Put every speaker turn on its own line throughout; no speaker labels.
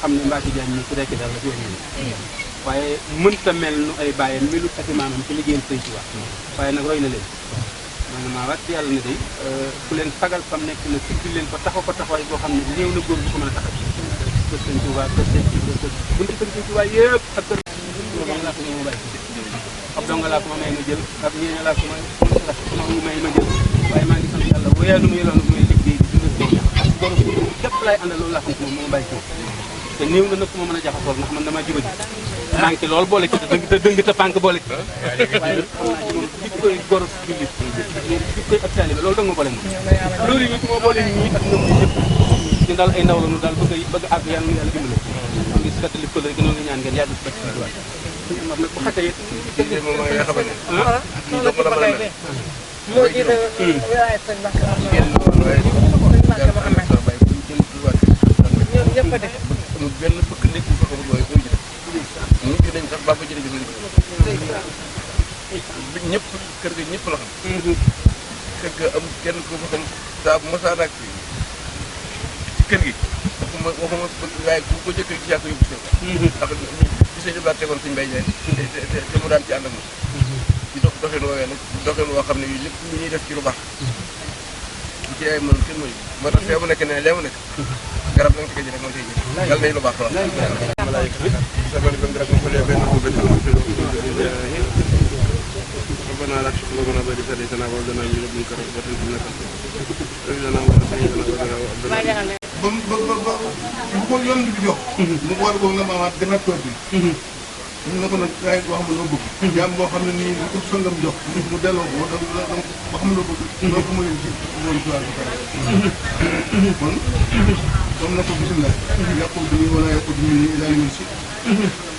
xam ne Mbacke Diagne ñi ku rekk dara la fi wax waaye mënta mel nu ay bàyyeen melu ak maanaam ci liggéeyal Sëñ Tuubaa waaye nag roy na leen maanaam maa waat yàlla ne day ku leen fagal fam nekk na siggi leen ko taxawaay boo xam ne néew na góor bu ko mën a taxaw kër Sëñ Tuubaa kër Sëñ bunti kër Sëñ Tuubaa yëpp ak kër laa ko ma bàyyi ab donga laa ko ma may ma jël ab ñeeña laa ko ma may ma jël waaye maa ngi sant yàlla wéyalu mu yëloon muy liggéey bi dundal ak borom képp laay àndal loolu laa xam moom moo ma bàyyi te néew na nag ku ma mën a jaxasool ndax man damaa jubadi maa ngi ci loolu boole ci te dëng te pànk boole ci waaye xam naa ci moom jik koy gor jullit jik koy ak taalibe loolu da nga ma boole moom loolu yi moo boole ñii ak ñoom ñi ñëpp ñu daal ay ndaw la ñu daal bëgg àgg yàlla nu yàlla dimbale maa ngi fàttali ko rek noonu nga ñaan ngeen yàgg fekk ci waat am na ku xate it moom mooy nga xamane
moo jiite wilaaya sëñ Mbacke ñoom ñëpp a def
amul benn bëkk nekk bu ko booy boo jëlee ñu ngi nañ sax ba ko jëlee ñëpp kër ga ñëpp la xam kër ga amul kenn ko fa xam saa bu mosaan ak ci kër gi waxuma waaye ku ko jëkkee ci yàgg yóbbu seen ndax ci sëñ Ibrahima tegoon suñu mbay jaay te mu daan ci ànd ak moom ci doxin woowee nag doxin woo xam ne yu lépp lu ñuy def ci lu baax bu ci ay mën kenn mooy moo tax fee mu nekk ne lee mu nekk garab la nga tege ji rek moo ciy jël yàlla nañu lu baax wax
ربنا لا تشرك بنا بعد إذ هديتنا وهب لنا من لدنك رحمة إنك
bu ko yoon bi jox mu war ko nga maamaat gën a toog bi ñu ne ko nag gars yi boo xam ne loo bëgg jaam boo xam ne nii lu ko sangam jox mu delloo ko ba xam loo bëgg loo ko mënee ci loolu ci wàllu pare kon comme na ko bisimilah yàqul bi wala yàqul bi ñu daal ñu si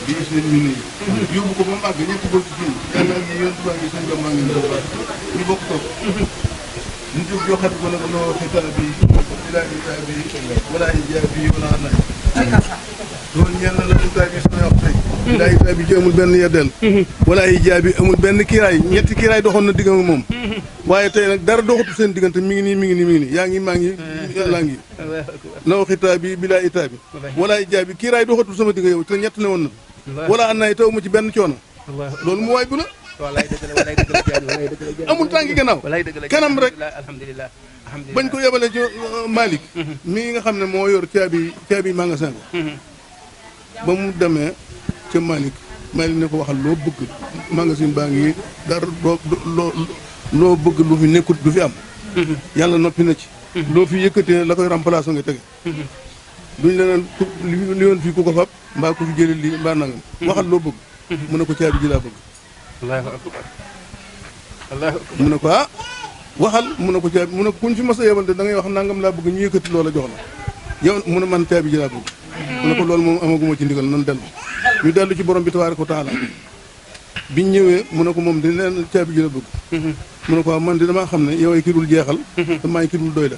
di gis leen ñu nii yóbbu ko ba mu àgg ñetti góor ci fii yàlla ak yoon tubaab yi seen maa ngi ñu bokk toog ñu jóg joxat ko nag loo xitaa bi bilaa xitaa bi wala ijaa bi wala naaj loolu ñeel na la xitaa bi sama wax tey bilaa xitaa bi ci amul benn yeddeel wala ijaa bi amul benn kiiraay ñetti kiiraay doxoon na diggam ak moom waaye tey nag dara doxatu seen diggante mi ngi nii yaa ngi maa ngi yàllaa ngi law xitaa bi bilaa xitaa bi wala ijaa bi kiiraay doxatu sama digg yow te ñett ne woon na wala an naay taw ma ci benn coono loolu mu waay bu la amul tànki gannaaw kanam rek bañ ko yebale ci Malick mii nga xam ne moo yor caabi magasin ba mu demee ca Malick ne ko waxal loo bëgg magasin baa ngi dara loo bëgg lu fi nekkut du fi am yàlla noppi na ci loo fi yëkkatee la koy remplacer nga tege duñ leneen li woon fii ku ko fab mbaa ku fi jëlee lii mbaa nangam waxal loo bëgg mu ne ko caabi ji laa bëgg mu ne ko waxal mu ne ko caabi mu ne ko kuñ fi mas a yebal de da ngay wax nangam laa bëgg ñu yëkkati loola jox la yow mu ne man caabi ji laa bëgg mu ne ko loolu moom amaguma ci ndigal nan dellu ñu dellu ci borom bi tabaaraka wa taala biñ ñëwee mu ne ko moom di leen caabi ji la bëgg mu ne ko man di damaa xam ne yow ay ki dul jeexal te maay ki dul doy la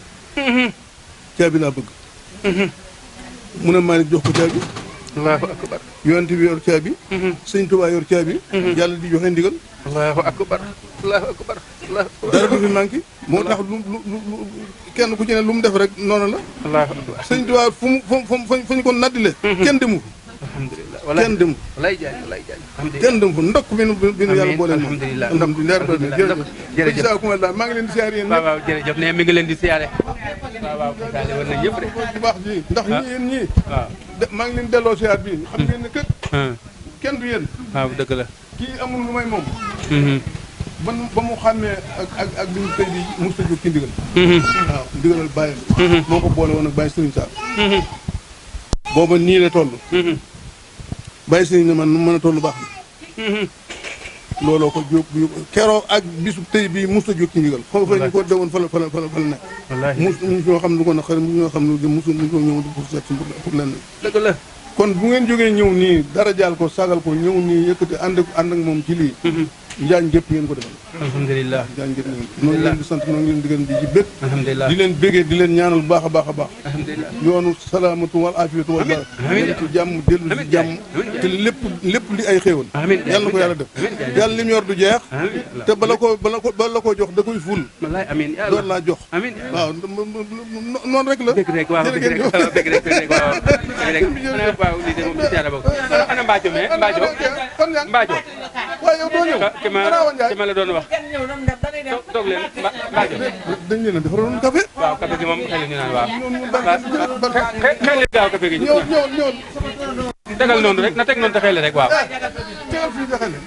caabi laa bëgg mu ne Malick jox ko caabi
allahu akbar
yonent bi yor caabi sëñ Tuubaa yor caabi yàlla di joxe ndigal
allahu akbar allahu akbar
dara du fi manqué moo tax lu kenn ku ci ne lu mu def rek noonu la
allahu akbar
sëñ Tuubaa fu ñu ko naddile kenn demu
alhamdulillah
kenn dem
walaay jaay walaay jaay
kenn dem fa ndokk bi nu yàlla boole moom
alhamdulilah
alhamdulilah
jërëjëf
maa ngi leen di siyaare yéen
waaw waaw jërëjëf ne mi ngi leen di siyaare waaw waaw daal war na ñëpp de
bu baax ji ndax ñi yéen ñii
waaw
maa ngi leen delloo siyaar bi xam ngeen ne kët kenn du yéen
waaw dëgg la
kii amul lu may moom ba mu xàmmee ak bi mu tey bi mos a jóg ci ndigal waaw ndigalal bàyyi moo ko boole woon ak bàyyi Serigne Sall booba nii la toll bàyyi Serigne ne man nu mën a toll baax na looloo ko jóg keroo ak bisu tey bi mos a jóg ci ndigal foofu ñu ko dewoon fa la nekk mus ñoo xam lu ko naqari mus ñoo xam lu musu ko ñëw pour seet si pour lenn
dëgg la
kon bu ngeen jógee ñëw nii dara jaal ko sagal ko ñëw nii yëkkati ànd ak moom ci lii njaañ gépp ngeen ko defal
alhamdulilah
njaañ gépp ngeen noonu leen di sant noonu leen di gën di ci bég
alhamdulilah
di leen bégee di leen ñaanal bu baax a baax a baax
alhamdulilah
yoonu salaamatu wal afiyatu wal baraka ci jàmm dellu ci jàmm te lépp li ay xéewal yàlla na ko yàlla def yàlla lim yor du jeex te bala ko jox da koy ful
wallaay amiin
door laa jox
amiin
waaw noonu rek la
dëgg rek waaw dëgg rek waaw lii de moom ci yàlla bokk ana Mbaajo mais Mbaajo
waaye yow doo ñëw
ki ma la doon wax toog leen Mbaajo
dañ leen a defaroon café
waaw café gi moom xëy na ñu naan waaw xëy leen gaaw café gi
ñëw
tegal noonu rek na teg noonu te xëy rek waaw
tegal fii nga xale